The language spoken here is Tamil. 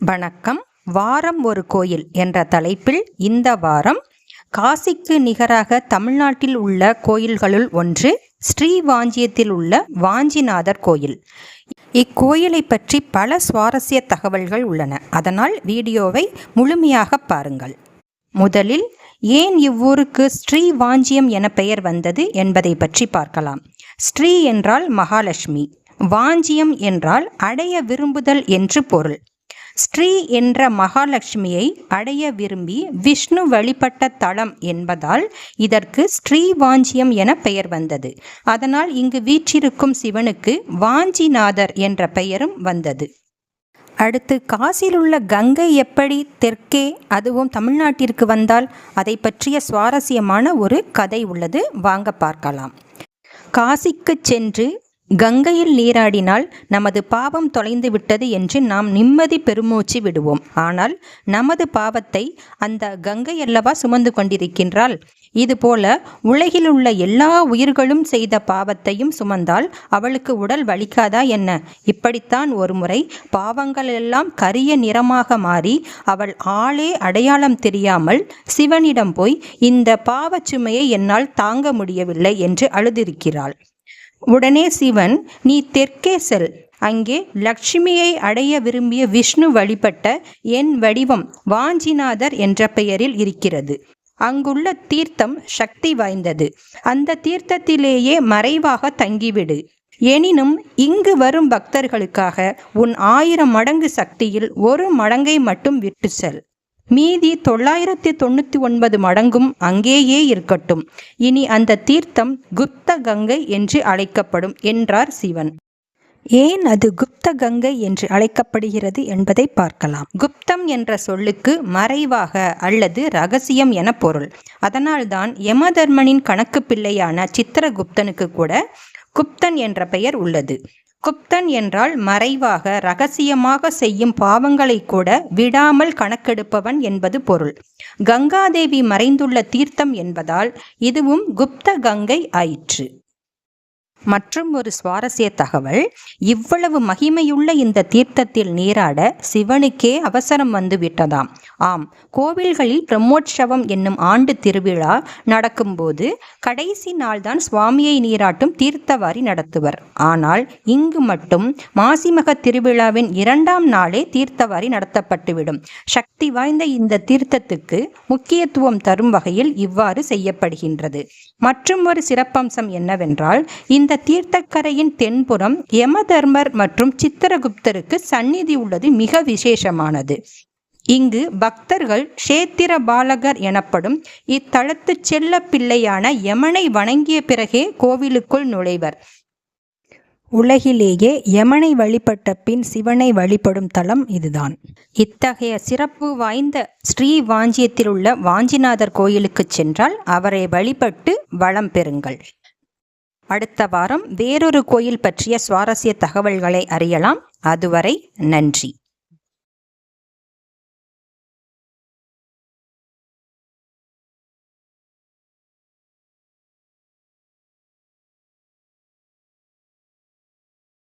வணக்கம். வாரம் ஒரு கோயில் என்ற தலைப்பில் இந்த வாரம் காசிக்கு நிகராக தமிழ்நாட்டில் உள்ள கோயில்களுள் ஒன்று ஸ்ரீவாஞ்சியத்தில் உள்ள வாஞ்சிநாதர் கோயில். இக்கோயிலை பற்றி பல சுவாரஸ்ய தகவல்கள் உள்ளன. அதனால் வீடியோவை முழுமையாக பாருங்கள். முதலில் ஏன் இவ்வூருக்கு ஸ்ரீவாஞ்சியம் என பெயர் வந்தது என்பதை பற்றி பார்க்கலாம். ஸ்ரீ என்றால் மகாலட்சுமி, வாஞ்சியம் என்றால் அடைய விரும்புதல் என்று பொருள். ஸ்ரீ என்ற மகாலட்சுமியை அடைய விரும்பி விஷ்ணு வழிபட்ட தலம் என்பதால் இதற்கு ஸ்ரீவாஞ்சியம் என பெயர் வந்தது. அதனால் இங்கு வீற்றிருக்கும் சிவனுக்கு வாஞ்சிநாதர் என்ற பெயரும் வந்தது. அடுத்து, காசியில் உள்ள கங்கை எப்படி தெற்கே, அதுவும் தமிழ்நாட்டிற்கு வந்தால் அதை பற்றிய சுவாரஸ்யமான ஒரு கதை உள்ளது. வாங்க பார்க்கலாம். காசிக்கு சென்று கங்கையில் நீராடினால் நமது பாவம் தொலைந்து விட்டது என்று நாம் நிம்மதி பெருமூச்சு விடுவோம். ஆனால் நமது பாவத்தை அந்த கங்கை அல்லவா சுமந்து கொண்டிருக்கின்றாள். இதுபோல உலகில் உள்ள எல்லா உயிர்களும் செய்த பாவத்தையும் சுமந்தால் அவளுக்கு உடல் வலிக்காதா என்ன? இப்படித்தான் ஒருமுறை பாவங்கள் எல்லாம் கரிய நிறமாக மாறி அவள் ஆளே அடையாளம் தெரியாமல் சிவனிடம் போய் இந்த பாவச்சுமையை என்னால் தாங்க முடியவில்லை என்று அழுதிருக்கிறாள். உடனே சிவன், நீ தெற்கே செல், அங்கே லட்சுமியை அடைய விரும்பிய விஷ்ணு வழிபட்ட என் வடிவம் வாஞ்சிநாதர் என்ற பெயரில் இருக்கிறது. அங்குள்ள தீர்த்தம் சக்தி வாய்ந்தது. அந்த தீர்த்தத்திலேயே மறைவாக தங்கிவிடு. எனினும் இங்கு வரும் பக்தர்களுக்காக உன் 1000 மடங்கு சக்தியில் 1 மடங்கை மட்டும் விட்டு செல். மீதி 999 மடங்கும் அங்கேயே இருக்கட்டும். இனி அந்த தீர்த்தம் குப்த கங்கை என்று அழைக்கப்படும் என்றார் சிவன். ஏன் அது குப்த கங்கை என்று அழைக்கப்படுகிறது என்பதை பார்க்கலாம். குப்தம் என்ற சொல்லுக்கு மறைவாக அல்லது ரகசியம் என பொருள். அதனால்தான் யமதர்மனின் கணக்கு பிள்ளையான சித்திரகுப்தனுக்கு கூட குப்தன் என்ற பெயர் உள்ளது. குப்தன் என்றால் மறைவாக ரகசியமாக செய்யும் பாவங்களை கூட விடாமல் கணக்கெடுப்பவன் என்பது பொருள். கங்காதேவி மறைந்துள்ள தீர்த்தம் என்பதால் இதுவும் குப்த கங்கை ஆயிற்று. மற்றும் ஒரு சுவாரஸ்ய தகவல், இவ்வளவு மகிமையுள்ள இந்த தீர்த்தத்தில் நீராட சிவனுக்கே அவசரம் வந்து விட்டதாம். ஆம், கோவில்களில் பிரம்மோற்சவம் என்னும் ஆண்டு திருவிழா நடக்கும்போது கடைசி நாள்தான் சுவாமியை நீராட்டும் தீர்த்தவாரி நடத்துவர். ஆனால் இங்கு மட்டும் மாசிமக திருவிழாவின் 2ஆம் நாளே தீர்த்தவாரி நடத்தப்பட்டுவிடும். சக்தி வாய்ந்த இந்த தீர்த்தத்துக்கு முக்கியத்துவம் தரும் வகையில் இவ்வாறு செய்யப்படுகின்றது. மற்றும் ஒரு சிறப்பம்சம் என்னவென்றால், இந்த தீர்த்தக்கரையின் தென்புறம் யமதர்மர் மற்றும் சித்திரகுப்தருக்கு சந்நிதி உள்ளது மிக விசேஷமானது. இங்கு பக்தர்கள் க்ஷேத்திர பாலகர் எனப்படும் இத்தலத்து செல்ல பிள்ளையான யமனை வணங்கிய பிறகே கோவிலுக்குள் நுழைவர். உலகிலேயே யமனை வழிபட்ட பின் சிவனை வழிபடும் தலம் இதுதான். இத்தகைய சிறப்பு வாய்ந்த ஸ்ரீவாஞ்சியத்தில் உள்ள வாஞ்சிநாதர் கோயிலுக்கு சென்றால் அவரை வழிபட்டு வளம் பெறுங்கள். அடுத்த வாரம் வேறொரு கோயில் பற்றிய சுவாரஸ்ய தகவல்களை அறியலாம். அதுவரை நன்றி.